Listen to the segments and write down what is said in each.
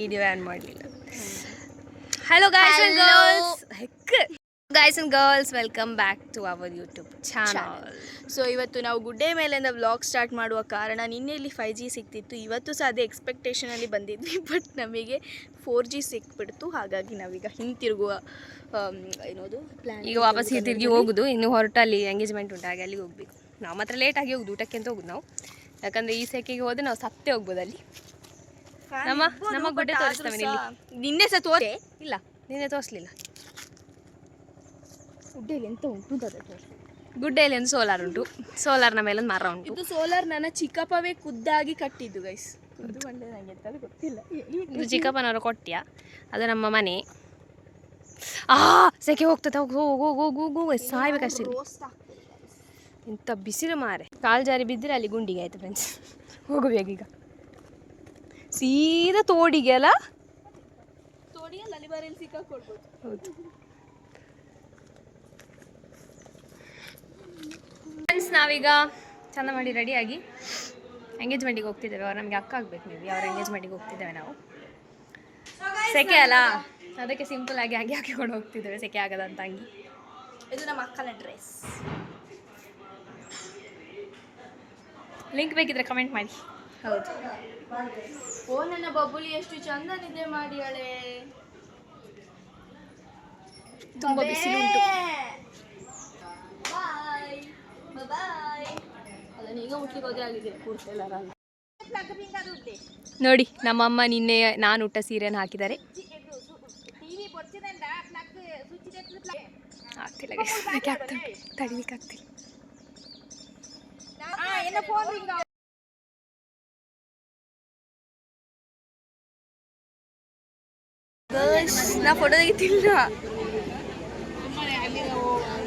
Video on ಮಾಡಲಿಲ್ಲ. Hello guys and girls, guys and girls, welcome back to our YouTube channel. So ಇವತ್ತು ನಾವು ಗುಡ್ಡೆ ಮೇಲಿಂದ vlog start ಮಾಡುವ ಕಾರಣ ನಿನ್ನೆಯಲ್ಲಿ 5G ಸಿಕ್ತಿತ್ತು, ಇವತ್ತು ಸಹ ಅದೇ ಎಕ್ಸ್ಪೆಕ್ಟೇಷನಲ್ಲಿ ಬಂದಿದ್ವಿ. ಬಟ್ ನಮಗೆ 4G ಸಿಕ್ಬಿಡ್ತು. ಹಾಗಾಗಿ ನಾವೀಗ ಹಿಂತಿರುಗುವ ಏನೋದು ಪ್ಲ್ಯಾನ್, ಈಗ ವಾಪಸ್ ಹಿಂತಿರುಗಿ ಹೋಗುದು. ಇನ್ನು ಹೊರಟಲ್ಲಿ ಎಂಗೇಜ್ಮೆಂಟ್ ಉಂಟು, ಹಾಗೆ ಅಲ್ಲಿಗೆ ಹೋಗ್ಬೇಕು. ನಾವು ಮಾತ್ರ ಲೇಟಾಗಿ ಹೋಗುದು, ಊಟಕ್ಕೆ ಅಂತ ಹೋಗುದು ನಾವು. ಯಾಕಂದರೆ ಈ ಸೆಕೆಗೆ ಹೋದರೆ ನಾವು ಸತ್ತೇ ಹೋಗ್ಬೋದು ಅಲ್ಲಿ. ನಮ್ಮ ಗುಡ್ಡೆ ತೋರಿಸ್ತೇವೆ ಇಲ್ಲಿ. ನಿನ್ನೆ ಸಹ ತೋರೆ ಇಲ್ಲ, ನಿನ್ನೆ ತೋರಿಸ್ಲಿಲ್ಲ. ಗುಡ್ಡೆಯಲ್ಲಿ ಎಂತ ಉಂಟು? ಗುಡ್ಡೆಯಲ್ಲಿ ಒಂದು ಸೋಲಾರ್ ಉಂಟು, ಸೋಲಾರ್ನ ಮೇಲೆ ಒಂದು ಮರ ಉಂಟು. ಇದು ಸೋಲಾರ್ ನನ್ನ ಚಿಕ್ಕಪ್ಪವೇ ಖುದ್ದಾಗಿ ಕಟ್ಟಿದ್ದು ಗೈಸ್. ಇದು ಬಂಡೆ ನನಗೆ ಎಂತ ಗೊತ್ತಿಲ್ಲ. ಇದು ಚಿಕ್ಕಪ್ಪನವರು ಕೊಟ್ಟಿಯ, ಅದು ನಮ್ಮ ಮನೆ. ಸೆಕೆ ಹೋಗ್ತದೆ, ಹೋಗು ಸಾಯ್ಬೇಕಷ್ಟೇ. ಇಂಥ ಬಿಸಿಲು ಮಾರೆ, ಕಾಲು ಜಾರಿ ಬಿದ್ದರೆ ಅಲ್ಲಿ ಗುಂಡಿಗೆ ಆಯ್ತು ಫ್ರೆಂಡ್ಸ್. ಹೋಗಬೇಕೀಗ ಸೀದಾ ತೋಡಿಗೆ ಅಲ್ಲ, ತೋಡಿಯಲ್ಲಿ ಅಲ್ಲಿ ಬರೆಯಲ್ಲಿ ಸಿಕ್ಕಾಕೊಳ್ಬೋದು. ಹೌದು ಫ್ರೆಂಡ್ಸ್, ನಾವೀಗ ಚಂದ ಮಾಡಿ ರೆಡಿಯಾಗಿ ಎಂಗೇಜ್ಮೆಂಟಿಗೆ ಹೋಗ್ತಿದ್ದೇವೆ. ಅವ್ರು ನಮಗೆ ಅಕ್ಕ ಆಗಬೇಕು, ಮೇಬಿ ಅವ್ರ ಎಂಗೇಜ್ಮೆಂಟಿಗೆ ಹೋಗ್ತಿದ್ದೇವೆ ನಾವು. ಸೆಕೆ ಅಲ್ಲ, ಅದಕ್ಕೆ ಸಿಂಪಲ್ ಆಗಿ ಅಂಗಿ ಹಾಕಿಕೊಂಡು ಹೋಗ್ತಿದ್ದೇವೆ, ಸೆಕೆ ಆಗದಂತ ಅಂಗಿ. ಇದು ನಮ್ಮ ಅಕ್ಕನ ಡ್ರೆಸ್. ಲಿಂಕ್ ಬೇಕಿದ್ರೆ ಕಮೆಂಟ್ ಮಾಡಿ. ಹೌದು. ಓ ನನ್ನ ಬಬ್ಬುಲಿ ಎಷ್ಟು ಚಂದ ನಿದ್ದೆ ಮಾಡಿಯಾಳೆ. ತುಂಬ ಬಿಸಿಲುಂಟು. ಅದನ್ನ ಈಗ ಮುಟ್ಲಿಕ್ಕೆ ಹೋದ್ರೆ ಆಗಿದೆ ಕೂರ್ತಿಲ್ಲ. ನೋಡಿ, ನಮ್ಮಮ್ಮ ನಿನ್ನೆ ನಾನು ಉಟ್ಟ ಸೀರೆಯನ್ನು ಹಾಕಿದ್ದಾರೆ. ಆಗ್ತಿಲ್ಲ ತಡಿಲಿಕ್ಕೆ ಆಗ್ತಿಲ್ಲ. ನಾ ಫೋಟೋ ತೆಗಿತಿಲ್ಲ.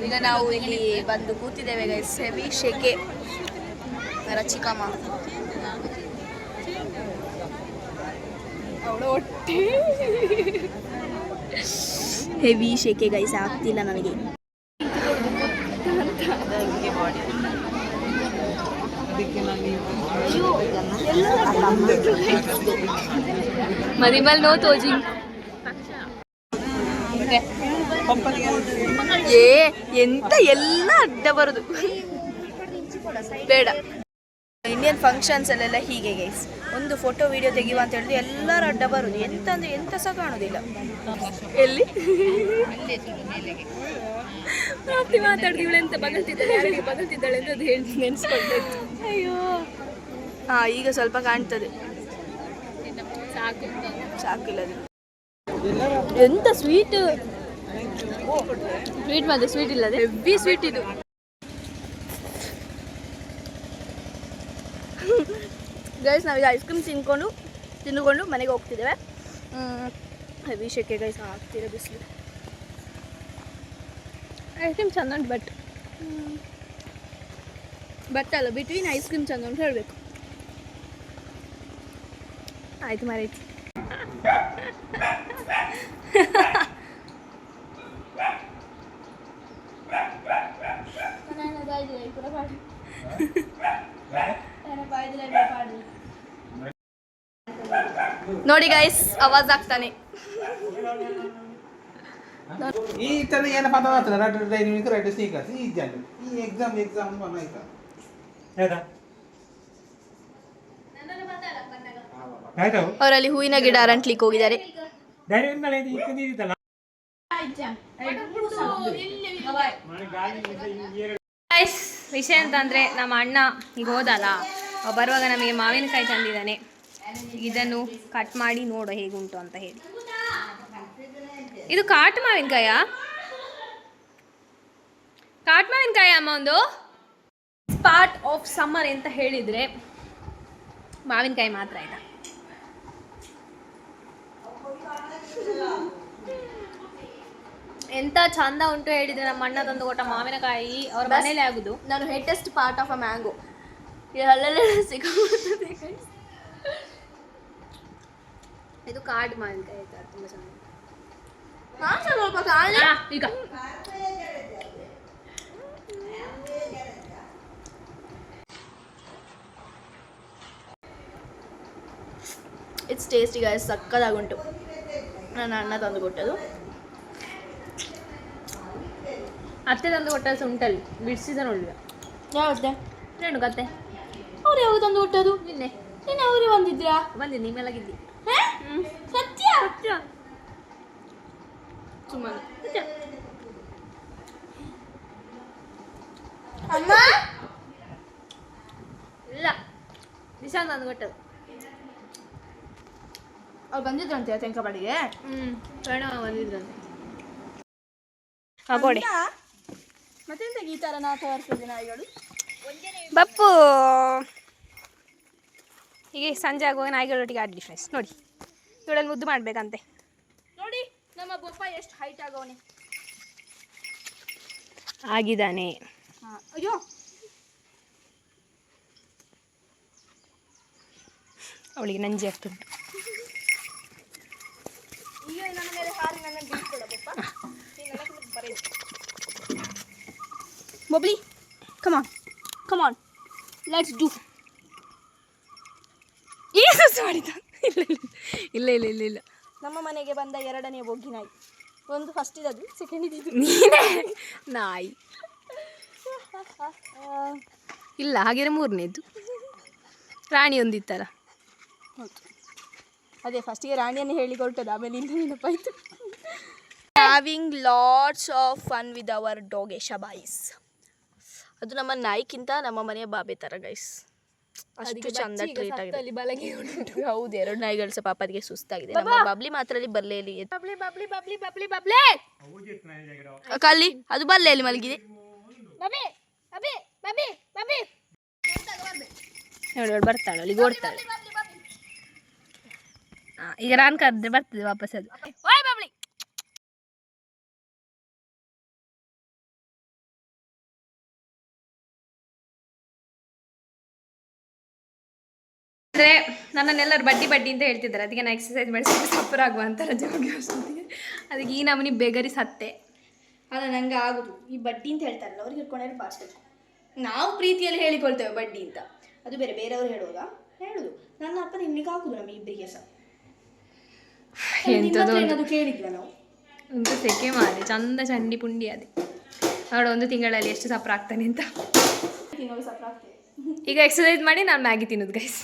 ಈಗ ನಾವು ಇಲ್ಲಿ ಬಂದು ಕೂತಿದ್ದೇವೆ ಗೈಸ್. ಹೆವಿ ಶೆಕೆ. ಚಿಕ್ಕಮ್ಮ ಅವಳ ಹೊಟ್ಟೆ ಹೆವಿ ಶೆಕೆ ಗೈಸ್, ಆಗ್ತಿಲ್ಲ ನನಗೆ. ಮದಿಮಲ್ ನೋ ತೋಜಿಂಗ್. ಎಂತ ಎಲ್ಲ ಅಡ್ಡ ಬರುದು ಬೇಡ. ಇಂಡಿಯನ್ ಫಂಕ್ಷನ್ಸ್ ಅಲ್ಲೆಲ್ಲ ಹೀಗೆ ಗೈಸ್, ಒಂದು ಫೋಟೋ ವಿಡಿಯೋ ತೆಗೆಯುವ ಅಂತ ಹೇಳಿದ್ರೆ ಎಲ್ಲರೂ ಅಡ್ಡ ಬರುದು. ಎಂತ ಅಂದ್ರೆ ಎಂತ ಸಹ ಕಾಣುದಿಲ್ಲ. ಎಲ್ಲಿ ಮಾತಾಡ್ದು ಇವಳೆಂತ ಬಗಲ್ತಿದ್ದಾಳೆ ಅಂತ ಅದು ಹೇಳಿ ನೆನೆಸ್ಕೊಂಡೆ. ಅಯ್ಯೋ, ಈಗ ಸ್ವಲ್ಪ ಕಾಣ್ತದೆ, ಸಾಕಿಲ್ಲ. ಎಂತ ಸ್ವೀಟ್ ಮತ್ತೆ ಸ್ವೀಟ್ ಇಲ್ಲದೆ ಹೆವಿ ಸ್ವೀಟ್ ಇದು. ಗೈಸ್, ನಾವೀಗ ಐಸ್ ಕ್ರೀಮ್ ತಿಂದುಕೊಂಡು ಮನೆಗೆ ಹೋಗ್ತಿದ್ದೇವೆ. ಹೆವಿ ಶೆಕೆ ಗೈಸ್, ಆಗ್ತಿರೋ ಬಿಸಿಲು. ಐಸ್ ಕ್ರೀಮ್ ಚಂದ ಉಂಟು, ಬಟ್ ಅಲ್ಲ, ಬಿಟ್ವೀನ್ ಐಸ್ ಕ್ರೀಮ್ ಚಂದ ಅಂತ ಹೇಳಬೇಕು. ಆಯ್ತು ಮಾರೈತಿ. ನೋಡಿ ಗೈಸ್, ಆವಾಜ್ ಆಗ್ತಾನೆ. ಈ ತರ ಏನು ಪದ ಮಾತ್ರ ರೈಟ್ ಡೈನಿಂಗ್ ರೈಟ್ ಸ್ಪೀಕರ್ ಈ ಜನ ಈ ಎಕ್ಸಾಮ್ ಬನಾಯ್ತಾ ಹೇದಾ ಅವರಲ್ಲಿ ಹೂವಿನ ಗಿಡ ಅರಂಟ್ಲಿಕ್ಕೆ ಹೋಗಿದ್ದಾರೆ. ವಿಷಯ ಅಂತಂದರೆ, ನಮ್ಮ ಅಣ್ಣ ಈಗ ಹೋದಲ್ಲ, ಬರುವಾಗ ನಮಗೆ ಮಾವಿನಕಾಯಿ ತಂದಿದ್ದಾನೆ. ಇದನ್ನು ಕಟ್ ಮಾಡಿ ನೋಡು ಹೇಗುಂಟು ಅಂತ ಹೇಳಿ. ಇದು ಕಾಟು ಮಾವಿನಕಾಯ ಅಮ್ಮ. ಒಂದು ಪಾರ್ಟ್ ಆಫ್ ಸಮ್ಮರ್ ಅಂತ ಹೇಳಿದರೆ ಮಾವಿನಕಾಯಿ ಮಾತ್ರ ಇಲ್ಲ. ಎಂತ ಚಂದ ಉಂಟು ಹೇಳಿದ್ರೆ, ನಮ್ಮ ಅಣ್ಣ ತಂದು ಕೊಟ್ಟ ಮಾವಿನಕಾಯಿ ಅವ್ರ ಮನೇಲಿ ಆಗುದು. ನಾನು ಹೇಟೆಸ್ಟ್ ಪಾರ್ಟ್ ಆಫ್ ಅ ಮ್ಯಾಂಗೋ. ಅಲ್ಲೆಲ್ಲ ಸಿಗುತ್ತೆ. ಇದು ಕಾಡು ಮಾವಿನಕಾಯಿ ಆಯ್ತಾ, ತುಂಬ ಚೆನ್ನಾಗಿ. ಈಗ ಇಟ್ಸ್ ಟೇಸ್ಟಿ ಗಾಯ್ಸ್, ಸಕ್ಕದಾಗುಂಟು. ನನ್ನ ಅಣ್ಣ ತಂದು ಕೊಟ್ಟದು. ಅತ್ತೆ ತಂದು ಕೊಟ್ಟದ್ದು ಸುಂಟಲ್ಲಿ ಬಿಡಿಸಿದ ನೋಡಿದ ಯಾವತ್ತೆ ಫ್ರೆಂಡು ಕತ್ತೆ ಅವ್ರು ಯಾವಾಗ ತಂದು ಕೊಟ್ಟದು? ನಿನ್ನೆ ನೀನು ಅವರೇ ಬಂದಿದ್ರಾ? ಬಂದಿದ್ದು ನಿಮ್ಮ ಮೇಲಾಗಿದ್ದಿ ಸತ್ಯ? ಸುಮ್ಮನೆ ಅಮ್ಮ ಇಲ್ಲ ನಿಶಾಂತ್ ತಂದು ಕೊಟ್ಟದ್ದು. ಅವ್ರು ಬಂದಿದ್ರಂತೆ ತೆಂಕಪಾಡಿಗೆ. ಪ್ರಣವ ಬಂದಿದ್ರಂತೆ. ಹಾಕೋಡಿ ಮತ್ತೆಂತ ಈ ಥರ ನಾಟಕ ಆಡ್ತದೆ ನಾಯಿಗಳು. ಬಪ್ಪು ಹೀಗೆ ಸಂಜೆ ಆಗುವಾಗ ನಾಯಿಗಳೊಟ್ಟಿಗೆ ಆಡಲಿ ಫ್ರೆಂಡ್ಸ್. ನೋಡಿ ಇವಳಲ್ಲಿ ಮುದ್ದು ಮಾಡಬೇಕಂತೆ. ನೋಡಿ ನಮ್ಮ ಬೊಪ್ಪ ಎಷ್ಟು ಹೈಟ್ ಆಗೋನೆ ಆಗಿದ್ದಾನೆ. ಅಯ್ಯೋ ಅವಳಿಗೆ ನಂಜಿ ಆಗ್ತುಂಟು. ಈಗ ನನ್ನ ಮೇಲೆ ಹಾರಿ ನನ್ನ ಬೀಳ್ಕೊಡ ಬೊಪ್ಪ. ಬೊಬ್ಲಿ ಕಮಾನ್ ಕಮಾನ್ ಲೆಟ್ಸ್ ಡೂ. ಏನು ಮಾಡಿದ? ಇಲ್ಲ ಇಲ್ಲ ಇಲ್ಲ ಇಲ್ಲ. ನಮ್ಮ ಮನೆಗೆ ಬಂದ ಎರಡನೇ ಬೊಗ್ಗಿ ನಾಯಿ. ಒಂದು ಫಸ್ಟ್ ಇದದು, ಸೆಕೆಂಡ್ ಇದ್ದು ನೀನೇ ನಾಯಿ. ಇಲ್ಲ ಹಾಗೆಯೇ ಮೂರನೇದು ರಾಣಿ ಒಂದಿತ್ತಲ್ಲ. ಹೌದು ಅದೇ ಫಸ್ಟಿಗೆ ರಾಣಿಯನ್ನು ಹೇಳಿಕೊಟ್ಟದ್ದು, ಆಮೇಲೆ ಇಂದ ನೆನಪಾಯಿತು. Having lots of fun with our dog Yasha boys. ಅದು ನಮ್ಮ ನಾಯಿಕ್ಕಿಂತ ನಮ್ಮ ಮನೆಯ ಬಾಬೆ ಥರ ಗೈಸ್. ಅಷ್ಟು ಚಂದ ಟ್ರೀಟ್ ಆಗಿದೆ. ಹೌದು, ಎರಡು ನಾಯಿಗಳು ಸಹ ಪಾಪ ಅದಕ್ಕೆ ಸುಸ್ತಾಗಿದೆ. ನಮ್ಮ ಬಬ್ಲಿ ಮಾತ್ರ ಅಲ್ಲಿ ಬಲ್ಲೆಯಲ್ಲಿ ಬಬ್ಲಿ ಬಬ್ಲಿ ಬಬ್ಲಿ ಬಬ್ಲಿ ಬಬ್ಲಿ ಕಲ್ಲಿ ಅದು ಬಲ್ಲೆಯಲ್ಲಿ ಮಲಗಿದೆ. ಬಬಿ ಬಬಿ ಬಬಿ ಬಬಿ ನೋಡಿ ಅವಳು ಬರ್ತಾಳೆ, ಅವಳಿಗೆ ಓಡ್ತಾಳೆ. ಈಗ ನಾನು ಕರೆದ್ರೆ ಬರ್ತದೆ ವಾಪಸ್ ಅದು. ಓಯ್ ಬಬ್ಲಿ ಅಂದರೆ ನನ್ನನ್ನೆಲ್ಲರೂ ಬಡ್ಡಿ ಬಡ್ಡಿ ಅಂತ ಹೇಳ್ತಿದ್ದಾರೆ. ಅದಕ್ಕೆ ನಾನು ಎಕ್ಸಸೈಸ್ ಮಾಡಿ ಸಪ್ಪರ್ ಆಗುವ ಅಂತ ಜೋಗಿ ಅಷ್ಟೊತ್ತಿಗೆ ಅದಕ್ಕೆ ಈ ನಮೂನಿ ಬೆಗರಿ ಸತ್ತೆ. ಅಲ್ಲ ನಂಗೆ ಆಗುದು ಈ ಬಡ್ಡಿ ಅಂತ ಹೇಳ್ತಾರಲ್ಲ, ಅವ್ರಿಗೆ ಹಿಡ್ಕೊಂಡ್ರೆ ಪಾಸ್ಬೇಕು. ನಾವು ಪ್ರೀತಿಯಲ್ಲಿ ಹೇಳಿಕೊಳ್ತೇವೆ ಬಡ್ಡಿ ಅಂತ, ಅದು ಬೇರೆ. ಬೇರೆಯವ್ರು ಹೇಳುವಾಗ ಹೇಳುದು. ನನ್ನ ಅಪ್ಪ ನಿನ್ಗೆ ಹಾಕುದು ನಮ್ಮ ಇಬ್ಬರಿಗೆ ಸಹ. ಏನಾದ್ರು ಕೇಳಿದ್ವ ನಾವು? ಒಂದು ಸೆಕೆ ಮಾಡಿ ಚಂದ ಚಂಡಿ ಪುಂಡಿ ಅದೇ ನೋಡು, ಒಂದು ತಿಂಗಳಲ್ಲಿ ಎಷ್ಟು ಸಪ್ರ ಆಗ್ತಾನೆ ಅಂತ. ತಿನ್ನೋದು ಸಪ್ರ ಆಗ್ತದೆ. ಈಗ ಎಕ್ಸಸೈಸ್ ಮಾಡಿ ನಾನು ಮ್ಯಾಗಿ ತಿನ್ನೋದು ಗೈಸ್.